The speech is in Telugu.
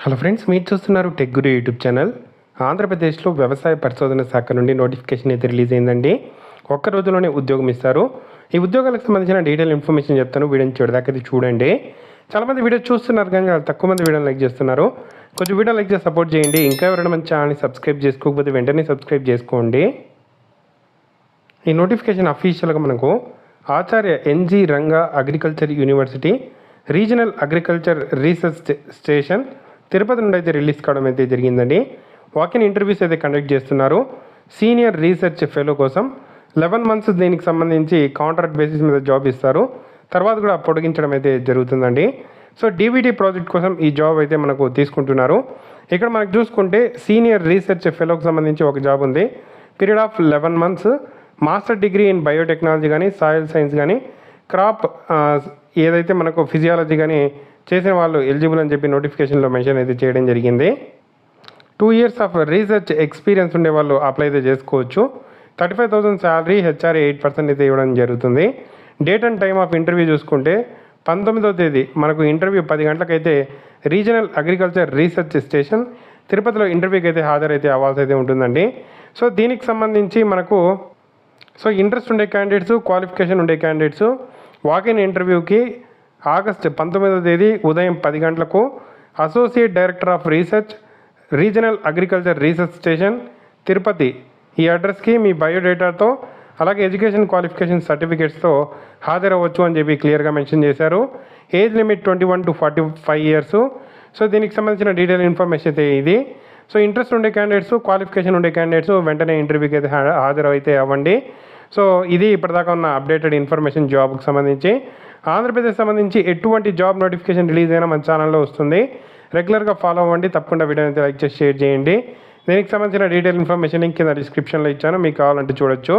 హలో ఫ్రెండ్స్, మీరు చూస్తున్నారు టెక్ గురు యూట్యూబ్ ఛానల్. ఆంధ్రప్రదేశ్లో వ్యవసాయ పరిశోధన శాఖ నుండి నోటిఫికేషన్ అయితే రిలీజ్ అయిందండి. ఒక్క రోజులోనే ఉద్యోగం ఇస్తారు. ఈ ఉద్యోగాలకు సంబంధించిన డీటెయిల్ ఇన్ఫర్మేషన్ చెప్తాను. వీడియోని చివరిదాకా చూడండి. చాలామంది వీడియో చూస్తున్నారు కానీ తక్కువ మంది వీడియోని లైక్ చేస్తున్నారు. కొంచెం వీడియో లైక్ చేసి సపోర్ట్ చేయండి. ఇంకా ఎవరైనా మన ఛానల్ని సబ్స్క్రైబ్ చేసుకోకపోతే వెంటనే సబ్స్క్రైబ్ చేసుకోండి. ఈ నోటిఫికేషన్ అఫీషియల్గా మనకు Acharya NG Ranga agriculture university regional agriculture research station Tirupati నుండి అయితే రిలీజ్ కావడం అయితే జరిగిందండి. వాకిన్ ఇంటర్వ్యూస్ అయితే కండక్ట్ చేస్తున్నారు. సీనియర్ రీసెర్చ్ ఫెలో కోసం 11 months దీనికి సంబంధించి కాంట్రాక్ట్ బేసిస్ మీద జాబ్ ఇస్తారు. తర్వాత కూడా పొడిగించడం అయితే జరుగుతుందండి. సో డీబీటీ ప్రాజెక్ట్ కోసం ఈ జాబ్ అయితే మనకు తీసుకుంటున్నారు. ఇక్కడ మనకు చూసుకుంటే సీనియర్ రీసెర్చ్ ఫెలోకి సంబంధించి ఒక జాబ్ ఉంది. Period of 11 months. Master degree in biotechnology కానీ సాయిల్ సైన్స్ కానీ క్రాప్ ఏదైతే మనకు ఫిజియాలజీ కానీ చేసిన వాళ్ళు ఎలిజిబుల్ అని చెప్పి నోటిఫికేషన్లో మెన్షన్ అయితే చేయడం జరిగింది. 2 years ఆఫ్ రీసెర్చ్ ఎక్స్పీరియన్స్ ఉండే వాళ్ళు అప్లై అయితే చేసుకోవచ్చు. 35,000 శాలరీ, హెచ్ఆర్ఏ 8% అయితే ఇవ్వడం జరుగుతుంది. Date and time of interview చూసుకుంటే 19వ తేదీ మనకు ఇంటర్వ్యూ 10 గంటలకైతే రీజనల్ అగ్రికల్చర్ రీసెర్చ్ స్టేషన్ తిరుపతిలో ఇంటర్వ్యూకి అయితే హాజరైతే అవ్వాల్సి అయితే ఉంటుందండి. సో దీనికి సంబంధించి మనకు ఇంట్రెస్ట్ ఉండే క్యాండిడేట్స్, క్వాలిఫికేషన్ ఉండే క్యాండిడేట్స్ వాకిన్ ఇంటర్వ్యూకి ఆగస్టు 19వ తేదీ ఉదయం 10 గంటలకు associate director of research regional agriculture research station Tirupati ఈ అడ్రస్కి మీ బయోడేటాతో అలాగే ఎడ్యుకేషన్ క్వాలిఫికేషన్ సర్టిఫికేట్స్తో హాజరవ్వచ్చు అని చెప్పి క్లియర్గా మెన్షన్ చేశారు. Age limit 21 to 45 years. So దీనికి సంబంధించిన డీటెయిల్ ఇన్ఫర్మేషన్ అయితే ఇది. సో ఇంట్రెస్ట్ ఉండే క్యాండిడేట్స్, క్వాలిఫికేషన్ ఉండే క్యాండిడేట్స్ వెంటనే ఇంటర్వ్యూకి అయితే హాజరైతే అవ్వండి. సో ఇది ఇప్పటిదాకా ఉన్న అప్డేటెడ్ ఇన్ఫర్మేషన్ జాబ్కి సంబంధించి. ఆంధ్రప్రదేశ్ సంబంధించి ఎటువంటి జాబ్ నోటిఫికేషన్ రిలీజ్ అయినా మన ఛానల్లో వస్తుంది. రెగ్యులర్గా ఫాలో అవ్వండి. తప్పకుండా వీడియోని అయితే లైక్ చేసి షేర్ చేయండి. దీనికి సంబంధించిన డీటెయిల్ ఇన్ఫర్మేషన్ కింద డిస్క్రిప్షన్లో ఇచ్చాను, మీకు కావాలంటే చూడొచ్చు.